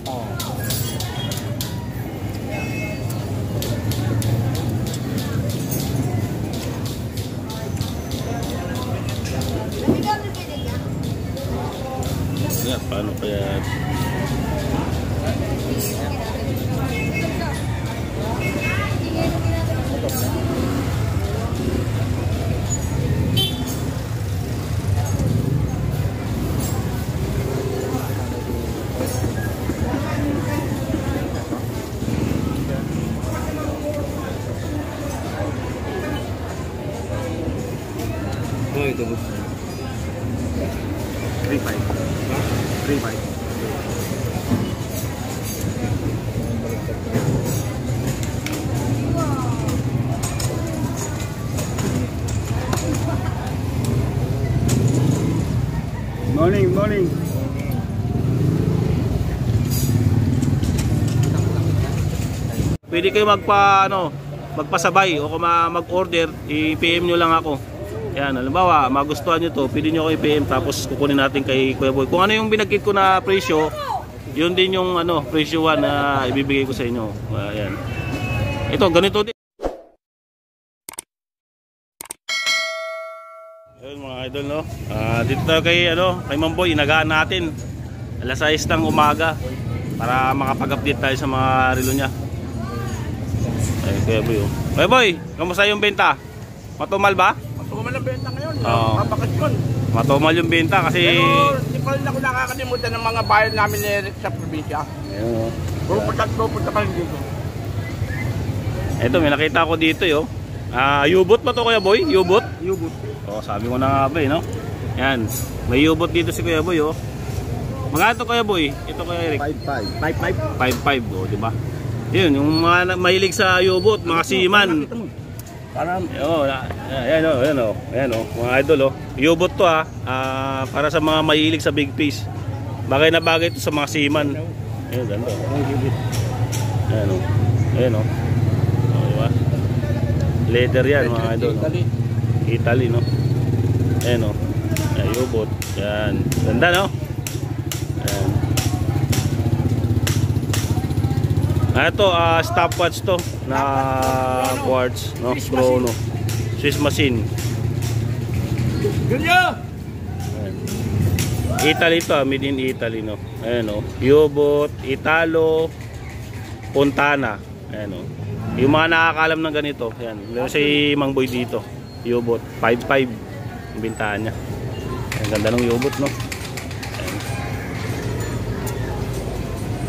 Oh. Yeah, paano kaya? Oh, ito po. 3.5. 3.5. Morning. Pwede kayo magpasabay o kung mag-order, i-PM nyo lang ako. Yan, halimbawa, magustuhan nyo to, pwede nyo ako i-PM tapos kukunin natin kay Kuya Boy. Kung ano yung binagkit ko na presyo, yun din yung presyo na ibibigay ko sa inyo. Ayan. Ito, ganito din. Ayun mga idol, no? Dito tayo kay Mamboy, inagaan natin. Alas 6 ng umaga para makapag-update tayo sa mga relo niya. Ay, Kuya Boy. Kuya Boy, kamusta yung benta? Matumal ba? Matumal ang benta ngayon. Mapakasyon. Matumal yung benta kasi... Pero hindi pa rin ako nakakalimutan ng mga bayan namin ni Eric sa probinsya. Ayun, pupunta ka rin dito. Ito, may nakita ko dito, yo. U-boat ba to, Kuya Boy? U-boat? U-boat. Sabi ko na nga ba, no? Yan. May U-boat dito si Kuya Boy, oh. Mga ito, Kuya Boy. Ito, Kuya Eric. 5.5. 5.5, di ba? Yun, yung mga mahilig sa U-boat, mga seaman. Parang ayan o, mga idol, U-boat to, para sa mga mahilig sa big fish. Bagay na bagay ito sa mga seaman. Ayun, ganda. Ayan o. Diba? Leather yan, mga idol. Italy, no? Ayan o. U-boat. Yan. Ganda, no? Ayan. Ito, stopwatch to na quartz, no? Chrono. Swiss machine. Italy to, made in Italy, no? Ayan o. U-boat, Italo, Fontana. Ayan o. Yung mga nakakalam ng ganito, ayan. Meron si Mang Boy dito. U-boat, 5.5 yung bintahan niya. Ang ganda ng U-boat, no?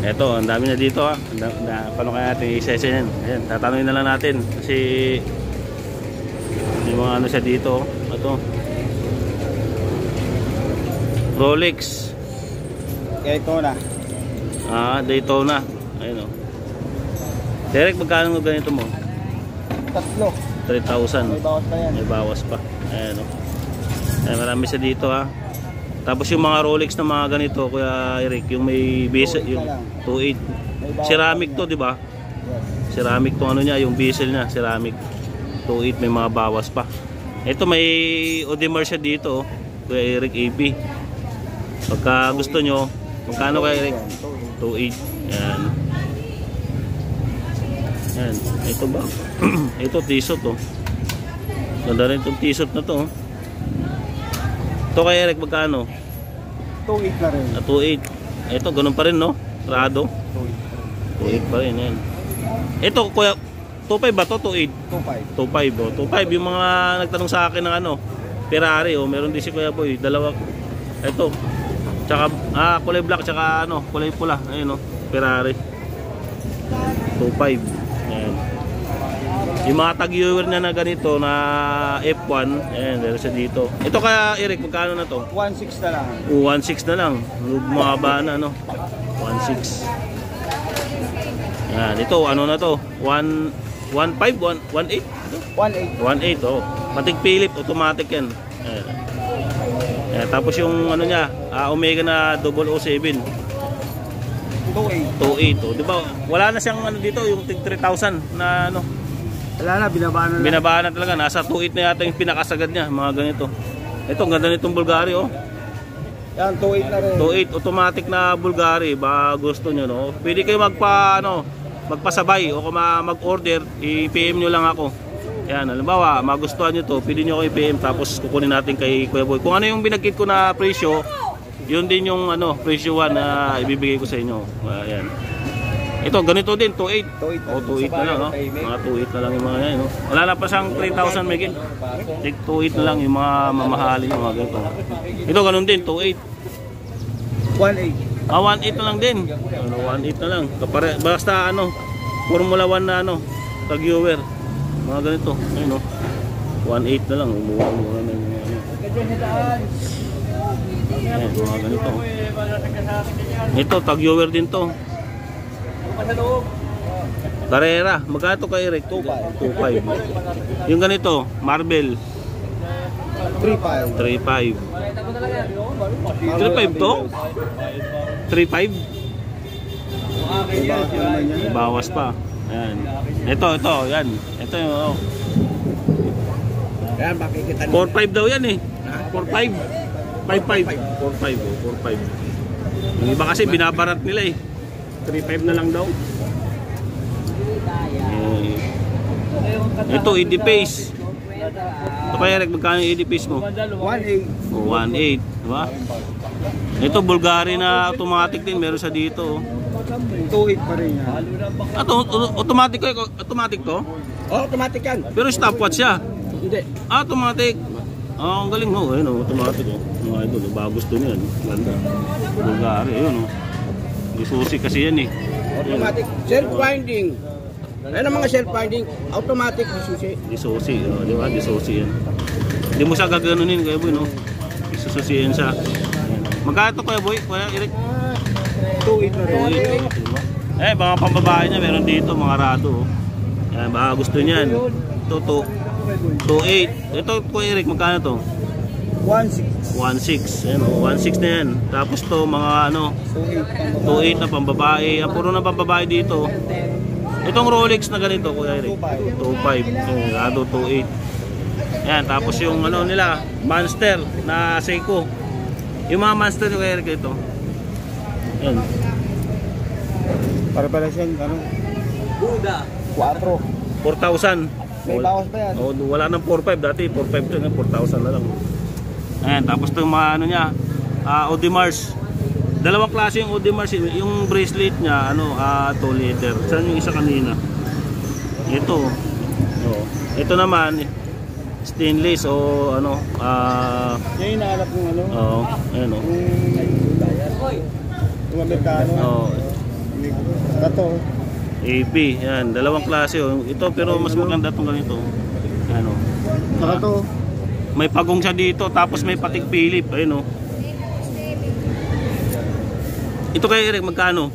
Eto, ang dami na dito, paano kaya natin i-session yan? Ayan, tatanungin na lang natin kasi yung mga siya dito. Ito Rolex Daytona. Daytona. Ayun o. Derek, magkano mo ganito mo? 3,000. May bawas pa yan. May bawas pa. Ayan o. Ayan, marami siya dito, Tapos yung mga Rolex na mga ganito, Kuya Eric, yung may bezel, yung 2.8. Ceramic to, di ba? Yes. Ceramic tong niya, yung bezel niya, ceramic. 2.8, may mga bawas pa. Ito may Audemars siya dito, Kuya Eric AB. Pagka gusto nyo, magkano, Kuya Eric? 2.8. Yan. Yan. Ito ba? Ito t-shirt, Ganda rin itong t-shirt na to, Ito, Kuya Eric, magkano? 2.8 na rin. 2.8. Ito, ganun pa rin, no? Rado. 2.8 pa rin, yan. Ito, Kuya, 2.5 ba to? 2.8? 2.5. 2.5, yung mga nagtanong sa akin ng Ferrari, meron din si Kuya Boy. Dalawa. Ito. Tsaka, kulay black, tsaka kulay pula. Ayun, Ferrari. 2.5. Ayan. Yung mga tag-viewer na ganito na F1, ayan, meron siya dito. Ito, Kaya Eric, magkano na to? 1.6 na lang. 1.6 na lang. Bumaba na, 1.6. Ayan, ito, na to? 1.5? 1.8? 1.8, Matig Philip, automatic yan. Ayan. Ayan, tapos yung niya, Omega na 007. 2.8, di ba? Wala na siyang dito, yung 3,000 na Wala na, binabaan na lang. Binabaan na talaga. Nasa 2.8 na yata yung pinakasagad niya. Mga ganito. Ito, ang ganda nitong Bulgari, Yan, 2.8 na rin. 2.8 automatic na Bulgari, ba gusto nyo, no? Pwede kayo magpasabay o kung mag-order, i-PM nyo lang ako. Yan, halimbawa, magustuhan nyo to, pwede nyo ako i-PM tapos kukunin natin kay Kuya Boy. Kung ano yung binagkit ko na presyo, yun din yung presyo na ibibigay ko sa inyo. Ayan. Ito, ganito din, 2.8. 2.8 na lang, no? Mga 2.8 na lang yung mga yan, no? Wala na pa siyang 3,000 megin. 2.8 na lang yung mga mamahalin, yung mga ganito. Ito, ganun din, 2.8. 1.8. 1.8 na lang din. 1.8 na lang. Basta Formula 1 na tag-viewer. Mga ganito, ayun, no? 1.8 na lang, umuha na yung mga ayan, mga ganito. Ito, tag-viewer din to. Carrera, magkano to kay Eric? 2.5. Yung ganito, Marvel 3.5. 3.5. 3.5 to? 3.5? Bawas pa. Ayan. Ito, yan. Ito yung Yan, makikita 4.5 daw yan eh. 4.5. 5.5. 4.5. Yung iba kasi binabarat nila eh. 3.5 na lang daw. Ito, ED Pace. Ito kaya Eric, magkano yung ED Pace mo? 1.8. 1.8, diba? Ito, Bulgari na automatic din. Meron sa dito. 2.8 pa rin yan. Automatic ko? Automatic to? Oh, automatic yan. Pero stopwatch siya. Hindi. Automatic. Ang galing mo. Ayun, automatic. Mga idol, ba gusto niyan. Ganda. Bulgari, ayun. Susi kasi yan eh. Automatic. Self-winding. Ayan ang mga self-winding. Automatic susi. Disusi, di ba? Disusi yan. Hindi mo siya gaganunin, Kuya Boy, no? Isususiin siya. Magkano Kuya Boy? Kuya Eric? 2.8 na rin. 2.8. Mga pambabae niya, meron dito, mga rado. Yan, baka gusto niyan. Ito, 2.8. Ito, Kuya Eric, magkano to? 1.6. 1.6. Ayan, 1.6 na yan. Tapos to, mga 2.8 na pambabae. Puro na pambabae dito. Itong Rolex na ganito, Kuya Eric. 2.5. Rado 2.8. Ayan, tapos yung nila, Monster na Seiko. Yung mga Monster yung Kuya Eric ito. Ayan. Para pala siyang Buda 4. 4,000. May bawas pa yan. Wala nang 4.5 dati, 4.5 to, 4,000 na lang. Ayan, tapos itong mga niya, Audemars. Dalawang klase yung Audemars, yung bracelet niya, 2 liter. Saan yung isa kanina? Ito. Ito naman stainless o yan yung inaanap ng ayan yung Amerikano. Ito. AB, yan, dalawang klase ito pero mas maganda itong ganito. Saka to. May pagong siya dito tapos may patik Philip, ayun Ito kay Eric magkano?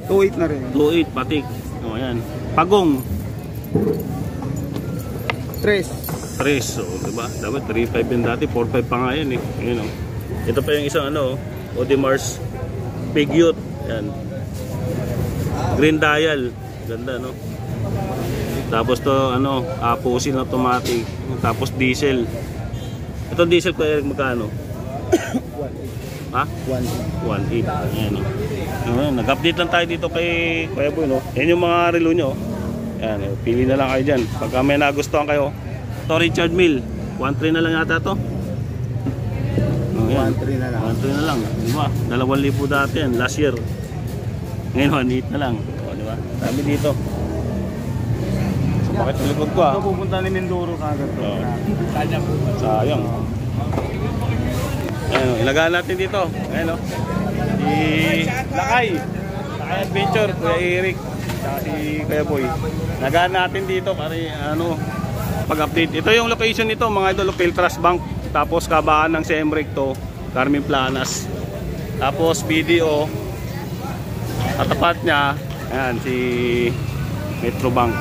2.8 na rin. 2.8 patik. Ayan. Pagong 3. Diba? Dapat 3.5 din dati, 4.5 pa nga yan eh. Ayun Ito pa yung isang Audemars Piguet. Yan. Green dial. Ganda Tapos to Pusin automatic. Tapos diesel. Ito diesel ko Eric magkano? 1.8. Ayan nag-update lang tayo dito kay Kuya Boy Yan yung mga relo nyo. Ayan, pili na lang kayo dyan. Pagka may nagustuhan kayo. Ito Richard Mille 1.3 na lang yata to. 1.3 na lang. 1.3 na lang. Diba? 2,000 dati yan last year. Ngayon 1.8 na lang. Diba? Sabi dito. So, bakit likod ko Ito pupunta ni Mindoro kagad. Sayang. Ayan ilagaan natin dito. Ayan si Lakay Adventure, Kuya Eric saka si Kuya Boy. Ilagaan natin dito para pag-update. Ito yung location nito mga idol, Philtrust Bank. Tapos kabaan ng Semrec to, Carmen Planas. Tapos BDO. Katapat niya, ayan si Metro Bank.